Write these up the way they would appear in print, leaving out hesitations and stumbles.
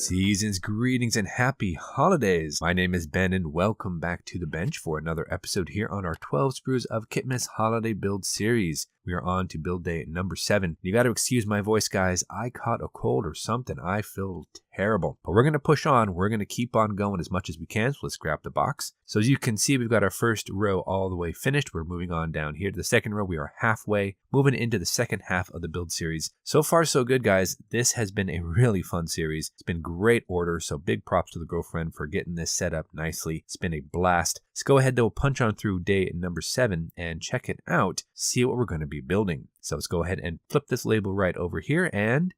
Seasons, greetings, and happy holidays. My name is Ben, and welcome back to the bench for another episode here on our 12 Sprues of Kit-mas holiday build series. We are on to build day number 7. You got to excuse my voice, guys. I caught a cold or something. I feel terrible. But we're going to push on. We're going to keep on going as much as we can. So let's grab the box. So as you can see, we've got our first row all the way finished. We're moving on down here to the second row. We are halfway, moving into the second half of the build series. So far, so good, guys. This has been a really fun series. It's been great order. So big props to the girlfriend for getting this set up nicely. It's been a blast. Let's go ahead, though, punch on through day number 7 and check it out. See what we're going to be building. So let's go ahead and flip this label right over here and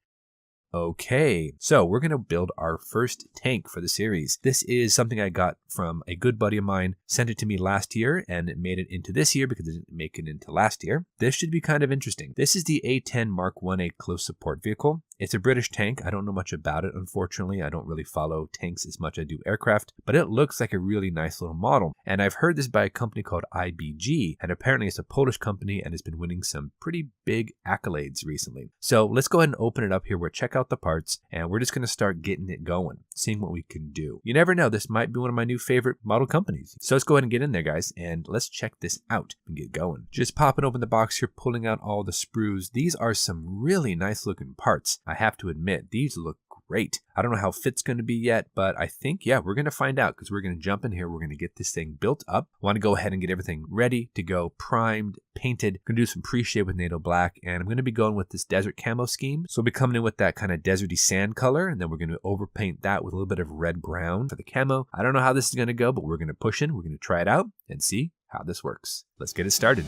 okay, so we're going to build our first tank for the series. This is something I got from a good buddy of mine, sent it to me last year, and it made it into this year because it didn't make it into last year. This should be kind of interesting. This is the A10 Mark 1A close support vehicle. It's a British tank. I don't know much about it, unfortunately. I don't really follow tanks as much as I do aircraft, but it looks like a really nice little model. And I've heard this by a company called IBG, and apparently it's a Polish company and has been winning some pretty big accolades recently. So let's go ahead and open it up here. We'll check out the parts, and we're just going to start getting it going, seeing what we can do. You never know. This might be one of my new favorite model companies. So let's go ahead and get in there, guys, and let's check this out and get going. Just popping open the box here, pulling out all the sprues. These are some really nice looking parts. I have to admit, these look great. I don't know how fit's going to be yet, but I think, yeah, we're going to find out because we're going to jump in here. We're going to get this thing built up. I want to go ahead and get everything ready to go, primed, painted. I'm going to do some pre-shade with NATO Black, and I'm going to be going with this desert camo scheme. So we'll be coming in with that kind of deserty sand color, and then we're going to overpaint that with a little bit of red brown for the camo. I don't know how this is going to go, but we're going to push in. We're going to try it out and see how this works. Let's get it started.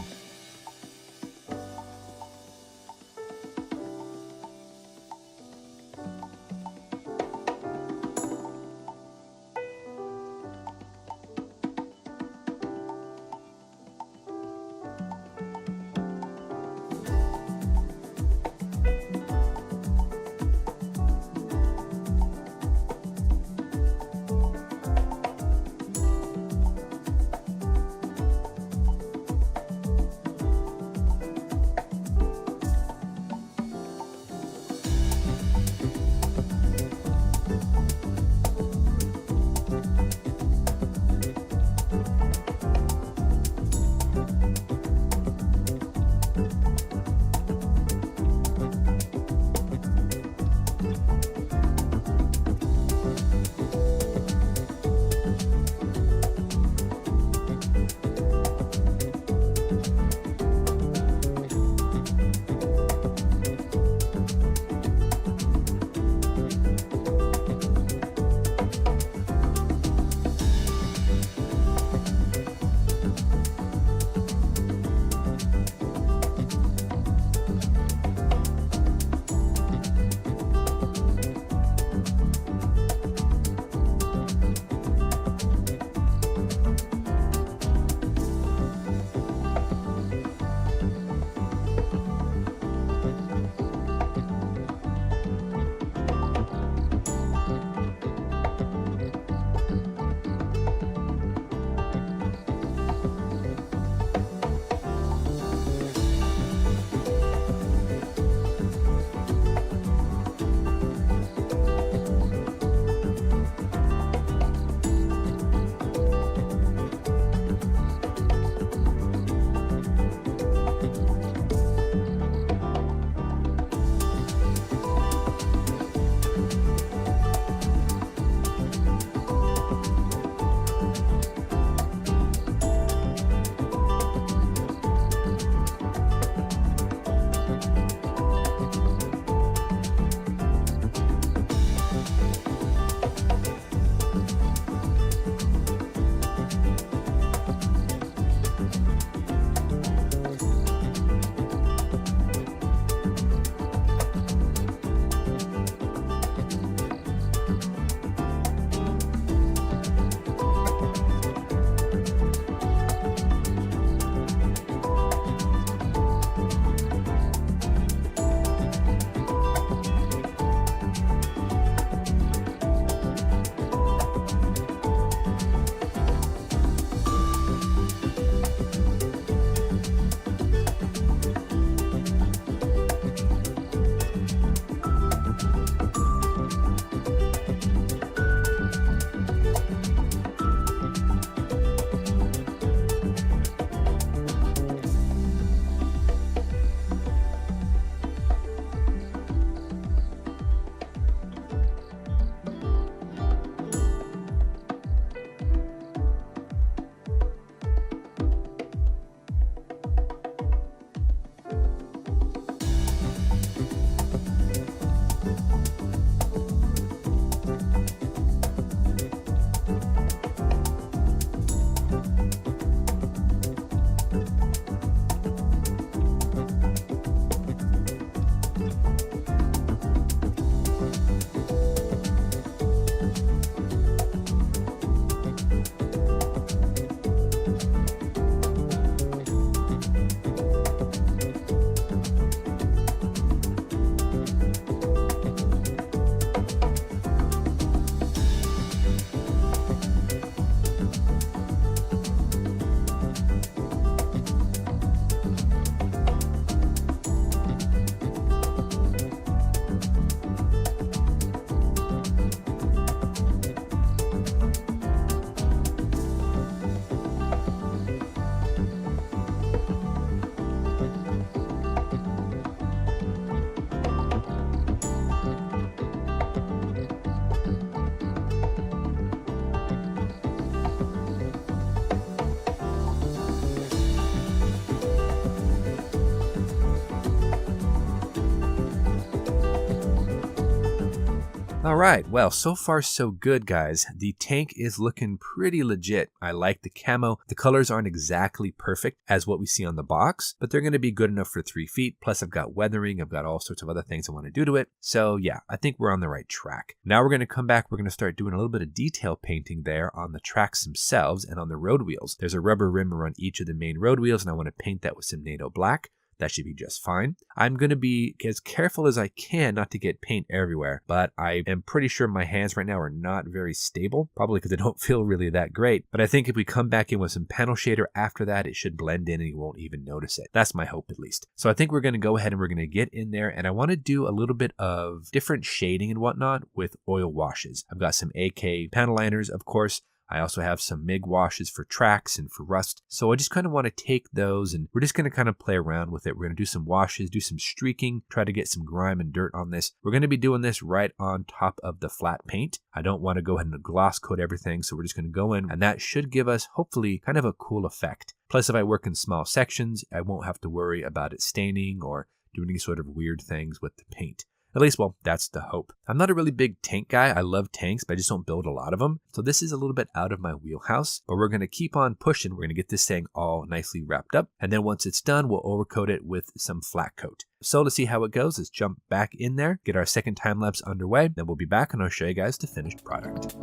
All right, well, so far so good, guys. The tank is looking pretty legit. I like the camo. The colors aren't exactly perfect as what we see on the box, but they're going to be good enough for 3 feet. Plus, I've got weathering. I've got all sorts of other things I want to do to it. So yeah, I think we're on the right track. Now we're going to come back. We're going to start doing a little bit of detail painting there on the tracks themselves and on the road wheels. There's a rubber rim around each of the main road wheels, and I want to paint that with some NATO black. That should be just fine. I'm going to be as careful as I can not to get paint everywhere, but I am pretty sure my hands right now are not very stable, probably because they don't feel really that great. But I think if we come back in with some panel shader after that, it should blend in and you won't even notice it. That's my hope, at least. So I think we're going to go ahead and we're going to get in there, and I want to do a little bit of different shading and whatnot with oil washes. I've got some AK panel liners, of course. I also have some MIG washes for tracks and for rust. So I just kind of want to take those and we're just going to kind of play around with it. We're going to do some washes, do some streaking, try to get some grime and dirt on this. We're going to be doing this right on top of the flat paint. I don't want to go ahead and gloss coat everything. So we're just going to go in, and that should give us hopefully kind of a cool effect. Plus, if I work in small sections, I won't have to worry about it staining or doing any sort of weird things with the paint. At least, well, that's the hope. I'm not a really big tank guy. I love tanks, but I just don't build a lot of them. So this is a little bit out of my wheelhouse, but we're going to keep on pushing. We're going to get this thing all nicely wrapped up. And then once it's done, we'll overcoat it with some flat coat. So to see how it goes, let's jump back in there, get our second time lapse underway. Then we'll be back and I'll show you guys the finished product.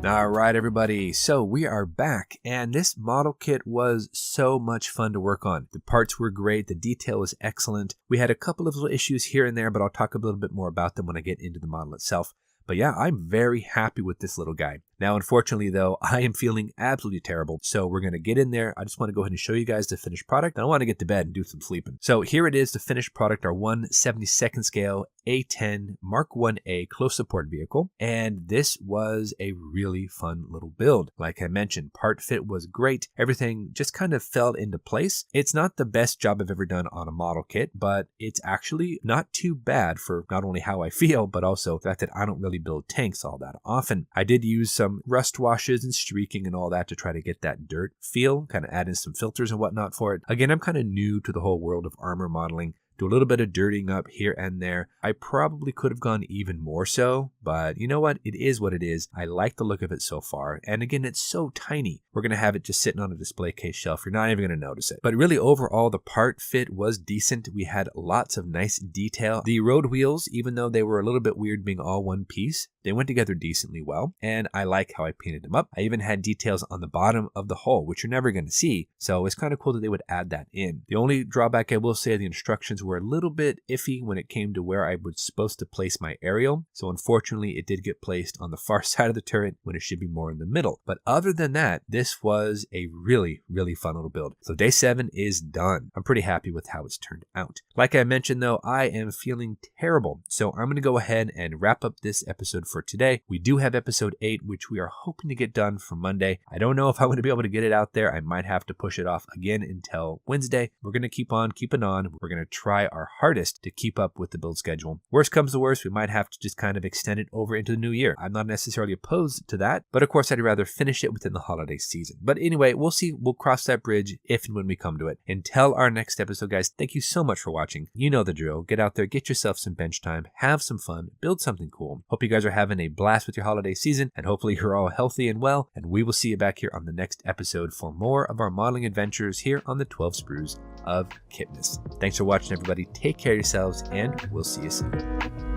All right, everybody. So we are back, and this model kit was so much fun to work on. The parts were great. The detail was excellent. We had a couple of little issues here and there, but I'll talk a little bit more about them when I get into the model itself. But yeah, I'm very happy with this little guy. Now, unfortunately, though, I am feeling absolutely terrible. So we're going to get in there. I just want to go ahead and show you guys the finished product. I want to get to bed and do some sleeping. So here it is, the finished product, our 1/72nd scale A10 Mark 1A close support vehicle. And this was a really fun little build. Like I mentioned, part fit was great. Everything just kind of fell into place. It's not the best job I've ever done on a model kit, but it's actually not too bad for not only how I feel, but also the fact that I don't really build tanks all that often. I did use some rust washes and streaking and all that to try to get that dirt feel, kind of add in some filters and whatnot for it. Again, I'm kind of new to the whole world of armor modeling. do a little bit of dirtying up here and there. I probably could have gone even more so, but you know what? It is what it is. I like the look of it so far. And again, it's so tiny. We're going to have it just sitting on a display case shelf. You're not even going to notice it. But really overall, the part fit was decent. We had lots of nice detail. The road wheels, even though they were a little bit weird being all one piece, they went together decently well. And I like how I painted them up. I even had details on the bottom of the hull, which you're never going to see. So it's kind of cool that they would add that in. The only drawback I will say, the instructions were a little bit iffy when it came to where I was supposed to place my aerial. So unfortunately, it did get placed on the far side of the turret when it should be more in the middle. But other than that, this was a really, really fun little build. So day 7 is done. I'm pretty happy with how it's turned out. Like I mentioned though, I am feeling terrible. So I'm going to go ahead and wrap up this episode for today. We do have episode 8, which we are hoping to get done for Monday. I don't know if I'm going to be able to get it out there. I might have to push it off again until Wednesday. We're going to keep on keeping on. We're going to try our hardest to keep up with the build schedule. Worst comes to worst, we might have to just kind of extend it over into the new year. I'm not necessarily opposed to that, but of course I'd rather finish it within the holiday season. But anyway, we'll see. We'll cross that bridge if and when we come to it. Until our next episode, guys, thank you so much for watching. You know the drill. Get out there, get yourself some bench time, have some fun, build something cool. Hope you guys are having a blast with your holiday season, and hopefully you're all healthy and well, and we will see you back here on the next episode for more of our modeling adventures here on the 12 Sprues of Kit-mas. Thanks for watching, everybody. Take care of yourselves, and we'll see you soon.